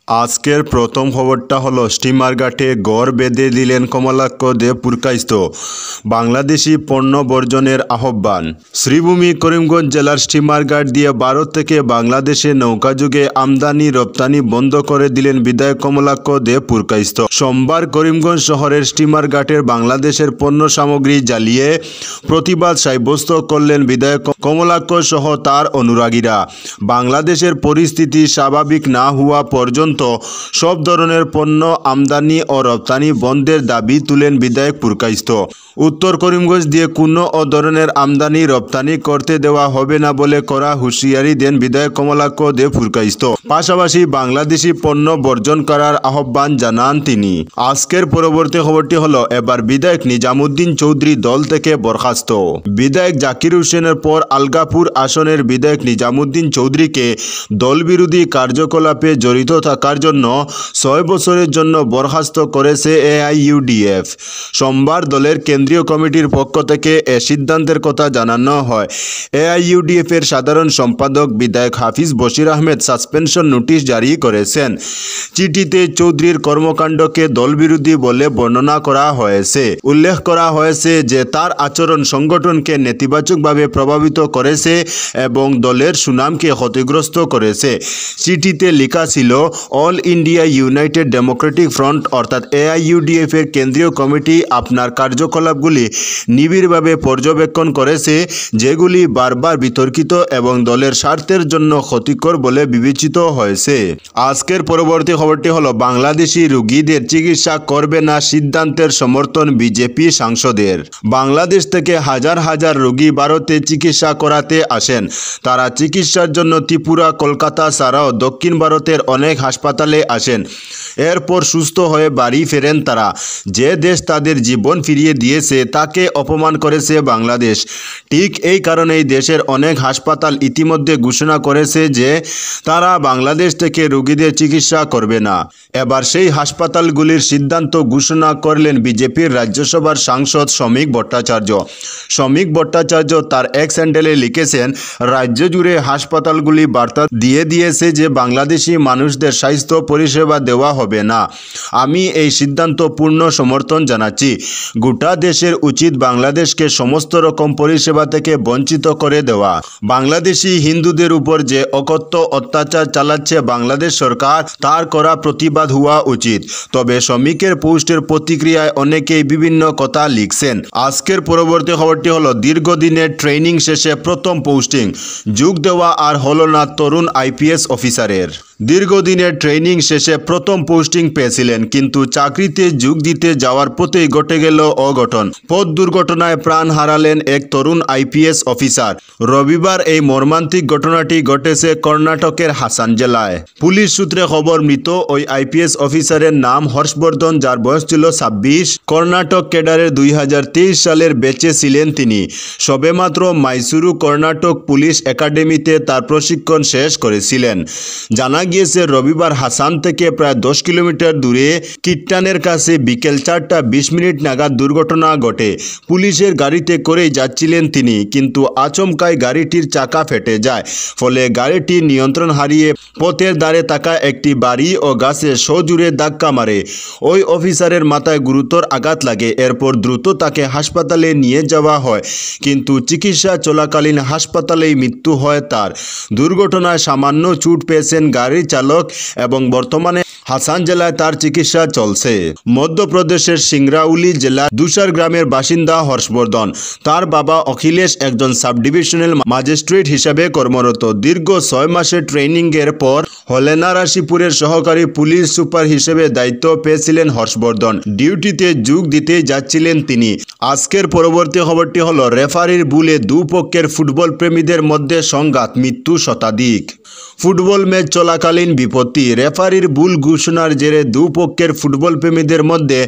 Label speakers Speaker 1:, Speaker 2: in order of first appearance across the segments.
Speaker 1: আজকের প্রথম খবরটা হলো স্টিমার ঘাটে গড় বেঁধে দিলেন কমলাক্ষ দে পুরকাইস্ত। বাংলাদেশি পণ্য বর্জনের আহ্বান। শ্রীভূমি করিমগঞ্জ জেলার স্টিমার ঘাট দিয়ে ভারত থেকে বাংলাদেশে নৌকাযুগে আমদানি রপ্তানি বন্ধ করে দিলেন বিধায়ক কমলাক্ষ দে পুরকাইস্ত। সোমবার করিমগঞ্জ শহরের স্টিমার ঘাটের বাংলাদেশের পণ্য সামগ্রী জ্বালিয়ে প্রতিবাদ সাব্যস্ত করলেন বিধায়ক কমলাক্ষ সহ তার অনুরাগীরা। বাংলাদেশের পরিস্থিতি স্বাভাবিক না হওয়া পর্যন্ত সব ধরনের পণ্য আমদানি ও রপ্তানি বন্ধের দাবি তুলেন বিধায়ক পুরকাইস্ত। উত্তর করিমগঞ্জ দিয়ে কোনো ধরনের আমদানি রপ্তানি করতে দেওয়া হবে না বলে করা হুঁশিয়ারি দেন বিধায়ক কমলাক্ষ দে পুরকাইস্ত। পাশাপাশি বাংলাদেশি পণ্য বর্জন করার আহ্বান জানান তিনি। আজকের পরবর্তী খবরটি হলো, এবার বিধায়ক নিজামুদ্দিন চৌধুরী দল থেকে বরখাস্ত। বিধায়ক জাকির হোসেনের পর আলগাপুর আসনের বিধায়ক নিজামুদ্দিন চৌধুরীকে দলবিরোধী কার্যকলাপে জড়িত থাকার জন্য 6 বছরের জন্য বরখাস্ত করেছে এআইইউডিএফ। সোমবার দলের কেন্দ্রীয় কমিটির পক্ষ থেকে এ সিদ্ধান্তের কথা জানানো হয়। এআইইউডিএফ এর সাধারণ সম্পাদক বিধায়ক হাফিজ বশির আহমেদ সাসপেনশন নোটিশ জারি করেছেন। চিঠিতে চৌধুরীর কর্মকাণ্ডকে দলবিরোধী বলে বর্ণনা করা হয়েছে। উল্লেখ করা হয়েছে যে তার আচরণ সংগঠনকে নেতিবাচকভাবে প্রভাবিত করেছে এবং দলের সুনামকে ক্ষতিগ্রস্ত করেছে। চিঠিতে লেখা ছিল, all India United Democratic front অর্থাৎ এআইইউডিএফ এর কেন্দ্রীয় কমিটি আপনার কার্যকলাপগুলি নিবিড়ভাবে পর্যবেক্ষণ করেছে, যেগুলি বারবার বিতর্কিত এবং দলের স্বার্থের জন্য ক্ষতিকর বলে বিবেচিত হয়েছে। আজকের পরবর্তী খবরটি হলো, বাংলাদেশি রোগীদের চিকিৎসা করবে না সিদ্ধান্তের সমর্থন বিজেপি সাংসদের। বাংলাদেশ থেকে হাজার হাজার রোগী ভারতে চিকিৎসা করাতে আসেন। তারা চিকিৎসার জন্য ত্রিপুরা, কলকাতা ছাড়াও দক্ষিণ ভারতের অনেক হাসপাতালে আসেন। এরপর সুস্থ হয়ে বাড়ি ফেরেন তারা। যে দেশ তাদের জীবন ফিরিয়ে দিয়েছে তাকে অপমান করেছে বাংলাদেশ। ঠিক এই কারণেই দেশের অনেক হাসপাতাল ইতিমধ্যে ঘোষণা করেছে যে তারা বাংলাদেশ থেকে রোগীদের চিকিৎসা করবে না। এবার সেই হাসপাতালগুলির সিদ্ধান্ত ঘোষণা করলেন বিজেপির রাজ্যসভার সাংসদ শ্রমিক ভট্টাচার্য। শ্রমিক ভট্টাচার্য তার এক্স হ্যান্ডেলে লিখেছেন, রাজ্য জুড়ে হাসপাতালগুলি বার্তা দিয়ে দিয়েছে যে বাংলাদেশি মানুষদের স্বাস্থ্য পরিষেবা দেওয়া হবে না। আমি এই সিদ্ধান্ত পূর্ণ সমর্থন জানাচ্ছি। গোটা দেশের উচিত বাংলাদেশকে সমস্ত রকম পরিষেবা থেকে বঞ্চিত করে দেওয়া। বাংলাদেশি হিন্দুদের উপর যে অকথ্য অত্যাচার চালাচ্ছে বাংলাদেশ সরকার, তার করা প্রতিবাদ হওয়া উচিত। তবে শ্রমিকের পোস্টের প্রতিক্রিয়ায় অনেকেই বিভিন্ন কথা লিখছেন। আজকের পরবর্তী খবরটি হলো, দীর্ঘদিনের ট্রেনিং শেষে প্রথম পোস্টিং, যোগ দেওয়া আর হলো না তরুণ আইপিএস অফিসারের। দীর্ঘদিনের ট্রেনিং শেষে প্রথম পোস্টিং পেয়েছিলেন, কিন্তু চাকরিতে যোগ দিতে যাওয়ার পথেই ঘটে গেল অঘটন। পথ দুর্ঘটনায় প্রাণ হারালেন এক তরুণ আইপিএস অফিসার। রবিবার এই মর্মান্তিক ঘটনাটি ঘটেছে কর্ণাটকের হাসান জেলায়। পুলিশ সূত্রে খবর, মৃত ওই আইপিএস অফিসারের নাম হর্ষবর্ধন, যার বয়স ছিল 26। কর্ণাটক ক্যাডারের 2023 সালের ব্যাচে ছিলেন তিনি। সবেমাত্র মাইসুরু কর্ণাটক পুলিশ একাডেমিতে তার প্রশিক্ষণ শেষ করেছিলেন। জানা গিয়েছে, রবিবার হাসান থেকে প্রায় 10 কিলোমিটার দূরে কিট্টানের কাছে বিকেল 4:20 নাগাদ দুর্ঘটনা ঘটে। পুলিশের গাড়িতে করেই যাচ্ছিলেন তিনি, কিন্তু আচমকায় গাড়িটির চাকা ফেটে যায়। ফলে গাড়িটি নিয়ন্ত্রণ হারিয়ে পথের ধারে থাকা একটি বাড়ি ও গাছে সজোরে ধাক্কা মারে। ওই অফিসারের মাথায় গুরুতর আঘাত লাগে। এরপর দ্রুত তাকে হাসপাতালে নিয়ে যাওয়া হয়, কিন্তু চিকিৎসা চলাকালীন হাসপাতালেই মৃত্যু হয় তার। দুর্ঘটনায় সামান্য চোট পেয়েছেন গাড়ির চালক এবং বর্তমানে হাসান জেলায় তার চিকিৎসা চলছে। মধ্যপ্রদেশের সিংরাউলি জেলার দুসার গ্রামের বাসিন্দা হর্ষবর্ধন। তার বাবা অখিলেশ একজন সাব ডিভিশনাল ম্যাজিস্ট্রেট হিসেবে কর্মরত। দীর্ঘ 6 মাসের ট্রেনিং এর পর হলেনা রাশিপুরের সহকারী পুলিশ সুপার হিসেবে দায়িত্ব পেয়েছিলেন হর্ষবর্ধন। ডিউটিতে যোগ দিতে যাচ্ছিলেন তিনি। আজকের পরবর্তী খবরটি হলো, রেফারির ভুলে দুপক্ষের ফুটবল প্রেমীদের মধ্যে সংঘাত, মৃত্যু শতাধিক। ফুটবল ম্যাচ চলাকালীন বিপত্তি, রেফারির ভুল ঘুষ ঘোষণার জেরে দুপক্ষের ফুটবল প্রেমীদের মধ্যে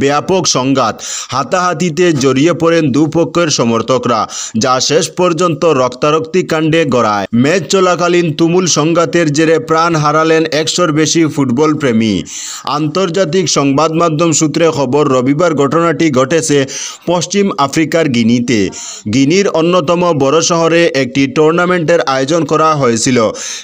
Speaker 1: ব্যাপক সংঘাত, হাতাহাতিতে জড়িয়ে পড়েন দুপক্ষের সমর্থকরা, যা শেষ পর্যন্ত রক্তারক্তি কাণ্ডে গড়ায়। ম্যাচ চলাকালীন তুমুল সংঘাতের জেরে প্রাণ হারালেন 100-র বেশি ফুটবল প্রেমী। আন্তর্জাতিক সংবাদ মাধ্যম সূত্রে খবর, রবিবার ঘটনাটি ঘটেছে পশ্চিম আফ্রিকার গিনিতে। গিনির অন্যতম বড় শহরে একটি টুর্নামেন্টের আয়োজন করা হয়েছিল।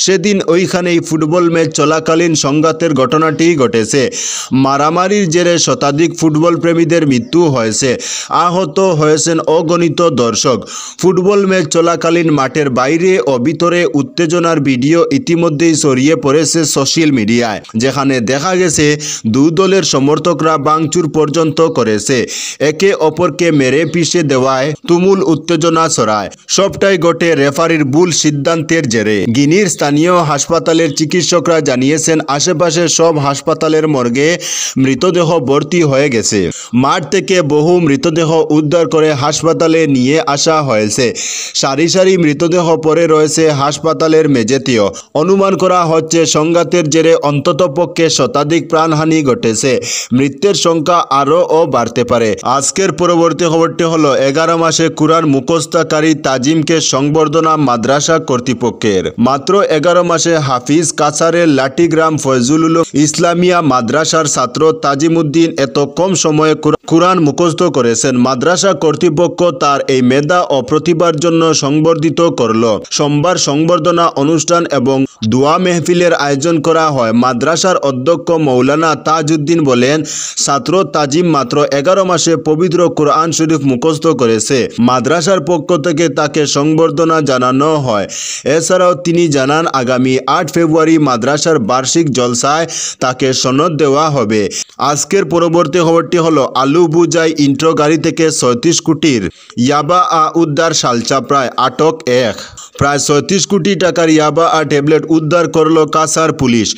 Speaker 1: সেদিন ওইখানেই ফুটবল ম্যাচ চলাকালীন সংঘাতের ঘটনাটি ঘটেছে। মারামারির জেরে শতাধিক ফুটবল প্রেমীদের মৃত্যু হয়েছে, আহত হয়েছেন অগণিত দর্শক। ফুটবল ম্যাচ চলাকালীন মাঠের বাইরে ও ভিতরে উত্তেজনার ভিডিও ইতিমধ্যেই ছড়িয়ে পড়েছে সোশ্যাল মিডিয়ায়, যেখানে দেখা গেছে দু দলের সমর্থকরা ভাঙচুর পর্যন্ত করেছে, একে অপরকে মেরে পিষে দেওয়ায় তুমুল উত্তেজনা ছড়ায়। সবটাই ঘটে রেফারির ভুল সিদ্ধান্তের জেরে। গিনির স্থানীয় হাসপাতালের চিকিৎসকরা জানিয়েছেন, আশেপাশে সব হাসপাতালের মর্গে মৃতদেহ ভর্তি হয়ে গেছে। মাঠ থেকে বহু মৃতদেহ উদ্ধার করে হাসপাতালে নিয়ে আসা হয়েছে। সারি সারি মৃতদেহ পড়ে রয়েছে হাসপাতালের মেঝেতেও। অনুমান করা হচ্ছে সংঘাতের জেরে অন্ততপক্ষে শতাধিক প্রাণহানি ঘটেছে। মৃত্যুর সংখ্যা আরও বাড়তে পারে। আজকের পরবর্তী খবরটি হলো 11 মাসে কুরআন মুখস্থকারী তাজিমকে সংবর্ধনা মাদ্রাসা কর্তৃপক্ষের। মাত্র 11 মাসে হাফিজ কাছারের লাঠিগ্রাম ফয়জুল উলুম ইসলামিয়া মাদ্রাসার ছাত্র তাজিমউদ্দিন এত কম সময়ে কুরআন মুখস্থ করেছেন। মাদ্রাসা কর্তৃপক্ষ তার এই মেধা ও প্রতিভার জন্য সংবর্ধিত করল। সোমবার সংবর্ধনা অনুষ্ঠান এবং দোয়া মেহফিলের আয়োজন করা হয়। মাদ্রাসার অধ্যক্ষ মৌলানা তাজউদ্দিন বলেন, ছাত্র তাজিম মাত্র 11 মাসে পবিত্র কুরআন শরীফ মুখস্থ করেছে। মাদ্রাসার পক্ষ থেকে তাকে সংবর্ধনা জানানো হয়। এছাড়াও তিনি জানান, আগামী 8 ফেব্রুয়ারি মাদ্রাসার বার্ষিক জলসায় তাকে সনদ দেওয়া হবে। আজকের পরবর্তী খবরটি হলো, আলু বুঝাই ইন্ট্রো গাড়ি থেকে 36 কোটির ইয়াবা উদ্ধার শালচাপড়ায়, আটক এক। প্রায় 36 কোটি টাকার ইয়াবা ট্যাবলেট উদ্ধার করল কাছাড় পুলিশ।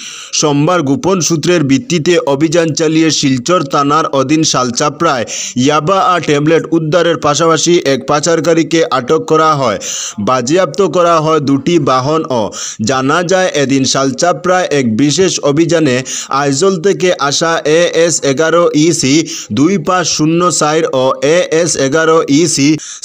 Speaker 1: সোমবার গোপন সূত্রের ভিত্তিতে অভিযান চালিয়ে শিলচর থানার অধীন শালচাপড়ায় ইয়াবা ট্যাবলেট উদ্ধারের পাশাপাশি এক পাচারকারীকে আটক করা হয়। বাজেয়াপ্ত করা হয় 2টি বাহনও। জানা যায়, এদিন শালচাপড়ায় এক বিশেষ অভিযানে আইজল থেকে আসা AS11EC 2504 ও AS11EC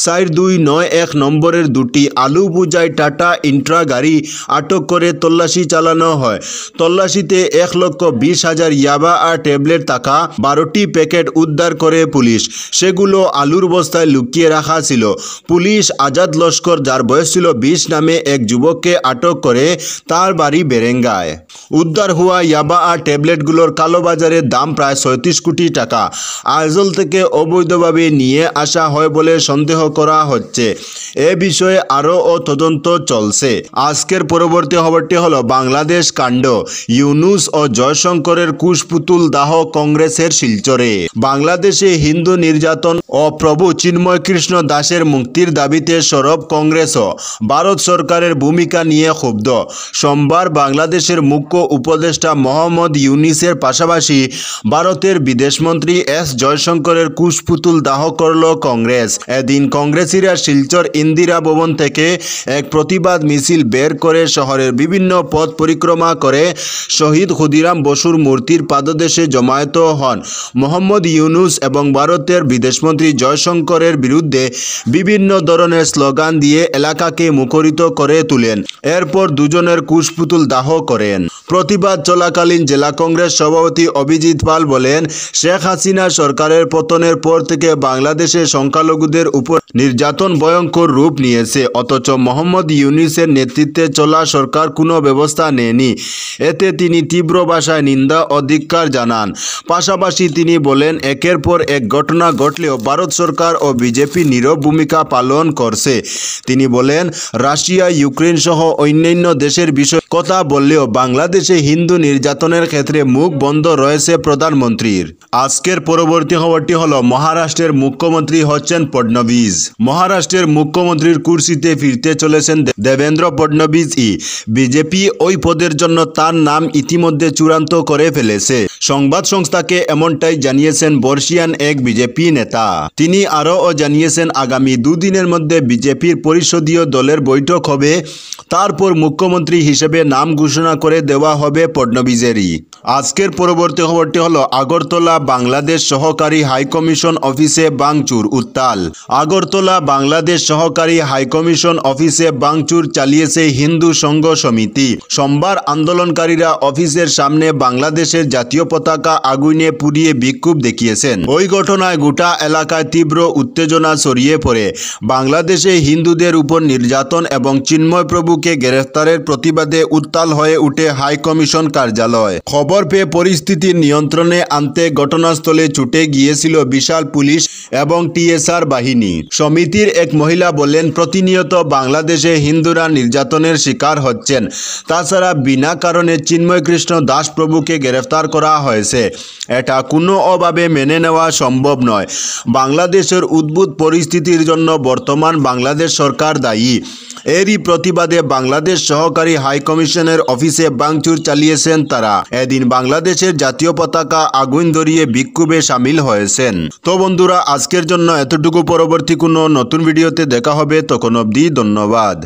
Speaker 1: 4291 নম্বরের 2টি আলু বুঝাই টাটা ইন্ট্রা গাড়ি আটক করে তল্লাশি চালানো হয়। তল্লাশিতে 1,20,000 ইয়াবা ট্যাবলেট থাকা 12টি প্যাকেট উদ্ধার করে পুলিশ। সেগুলো আলুর বস্তায় লুকিয়ে রাখা ছিল। পুলিশ আজাদ লস্কর, যার বয়স ছিল 20 নামে এক যুবককে আটক করে তার বাড়ি বেরেঙ্গায়। উদ্ধার হওয়া ইয়াবা ট্যাবলেটগুলোর কালোবাজারের দাম প্রায় 36 কোটি টাকা। আইজল থেকে অবৈধভাবে নিয়ে আসা হয় বলে সন্দেহ করা হচ্ছে। এ বিষয়ে আরও তদন্ত চলছে। আজকের পরবর্তী খবরটি হলো, বাংলাদেশ কাণ্ড, ইউনুস ও জয়শঙ্করের কুশপুতুল দাহ কংগ্রেসের শিলচরে। বাংলাদেশে হিন্দু নির্যাতন ও প্রভু চিন্ময় কৃষ্ণ দাসের মুক্তির দাবিতে সরব কংগ্রেসও ভারত সরকারের ভূমিকা নিয়ে ক্ষুব্ধ। সোমবার বাংলাদেশের মুখ্য উপদেষ্টা মোহাম্মদ ইউনুসের পাশাপাশি ভারতের বিদেশমন্ত্রী এস জয়শঙ্করের কুশপুতুল দাহ করল কংগ্রেস। এদিন কংগ্রেসীরা শিলচর ইন্দিরা ভবন থেকে এক প্রতিবাদ মিছিল বের করে শহরের বিভিন্ন পথ পরিক্রমা করে শহীদ ক্ষুদিরাম বসুর মূর্তির পাদদেশে জমায়েত হন। মোহাম্মদ ইউনুস এবং ভারতের বিদেশমন্ত্রী জয়শঙ্করের বিরুদ্ধে বিভিন্ন ধরনের স্লোগান দিয়ে এলাকাকে মুখরিত করে তুলেন। এরপর দুজনের কুশপুতুল দাহ করেন। প্রতিবাদ চলাকালীন জেলা কংগ্রেস সভাপতি অভিজিৎ পাল বলেন, শেখ হাসিনা সরকারের পতনের পর থেকে বাংলাদেশে সংখ্যালঘুদের উপর নির্যাতন ভয়ঙ্কর রূপ নিয়েছে, অথচ মোহাম্মদ ইউনুসের নেতৃত্বে চলা সরকার কোনো ব্যবস্থা নেয়নি। এতে তিনি তীব্র ভাষায় নিন্দা ও ধিক্কার জানান। পাশাপাশি তিনি বলেন, একের পর এক ঘটনা ঘটলেও ভারত সরকার ও বিজেপি নীরব ভূমিকা পালন করছে। তিনি বলেন, রাশিয়া, ইউক্রেন সহ অন্যান্য দেশের বিষয়ে কথা বললেও বাংলাদেশে হিন্দু নির্যাতনের ক্ষেত্রে মুখ বন্ধ রয়েছে প্রধানমন্ত্রীর। আজকের পরবর্তী খবরটি হলো, মহারাষ্ট্রের মুখ্যমন্ত্রী হচ্ছেন ফডনবিস। মহারাষ্ট্রের মুখ্যমন্ত্রীর কুর্সিতে ফিরতে চলেছেন দেবেন্দ্র ফডনবিস। বিজেপি ওই পদের জন্য তার নাম ইতিমধ্যে চূড়ান্ত করে ফেলেছে। সংবাদ সংস্থাকে এমনটাই জানিয়েছেন বর্ষিয়ান এক বিজেপি নেতা। তিনি আরও জানিয়েছেন, আগামী দুদিনের মধ্যে বিজেপির পরিষদীয় দলের বৈঠক হবে। তারপর মুখ্যমন্ত্রী হিসেবে নাম ঘোষণা করে দেওয়া হবে ফডনবিসের। নাইজেরি। আজকের পরবর্তী খবরটি হলো আগরতলা বাংলাদেশ সহকারী হাইকমিশন অফিসে ভাঙচুর উত্তাল। আগরতলা বাংলাদেশ সহকারী হাইকমিশন অফিসে ভাঙচুর চালিয়েছে হিন্দু সংঘ সমিতি। সোমবার আন্দোলনকারীরা অফিসের সামনে বাংলাদেশের জাতীয় পতাকা আগুনে পুড়িয়ে বিক্ষোভ দেখিয়েছেন। ওই ঘটনায় গোটা এলাকায় তীব্র উত্তেজনা ছড়িয়ে পড়ে। বাংলাদেশে হিন্দুদের উপর নির্যাতন এবং চিন্ময় প্রভুকে গ্রেফতারের প্রতিবাদে উত্তাল হয়ে উঠে হাইকমিশন কার্যালয়। খবর পেয়ে পরিস্থিতি নিয়ন্ত্রণে আনতে ঘটনাস্থলে ছুটে গিয়েছিল বিশাল পুলিশ এবং টিএসআর বাহিনী। সমিতির এক মহিলা বলেন, প্রতিনিয়ত বাংলাদেশে হিন্দুরা নির্যাতনের শিকার হচ্ছেন। তাছাড়া বিনা কারণে চিন্ময় কৃষ্ণ দাস প্রভুকে গ্রেফতার করা হয়েছে। এটা কোনোভাবে মেনে নেওয়া সম্ভব নয়। বাংলাদেশের উদ্ভূত পরিস্থিতির জন্য বর্তমান বাংলাদেশ সরকার দায়ী। এরই প্রতিবাদে বাংলাদেশ সহকারী হাইকমিশনের অফিসে ভাঙচুর চালিয়েছেন তারা। এদিন বাংলাদেশের জাতীয় পতাকা আগুন ধরিয়ে বিক্ষোভে সামিল হয়েছেন। তো বন্ধুরা, আজকের জন্য এতটুকু। পরবর্তী কোনো নতুন ভিডিওতে দেখা হবে, তখন অবধি ধন্যবাদ।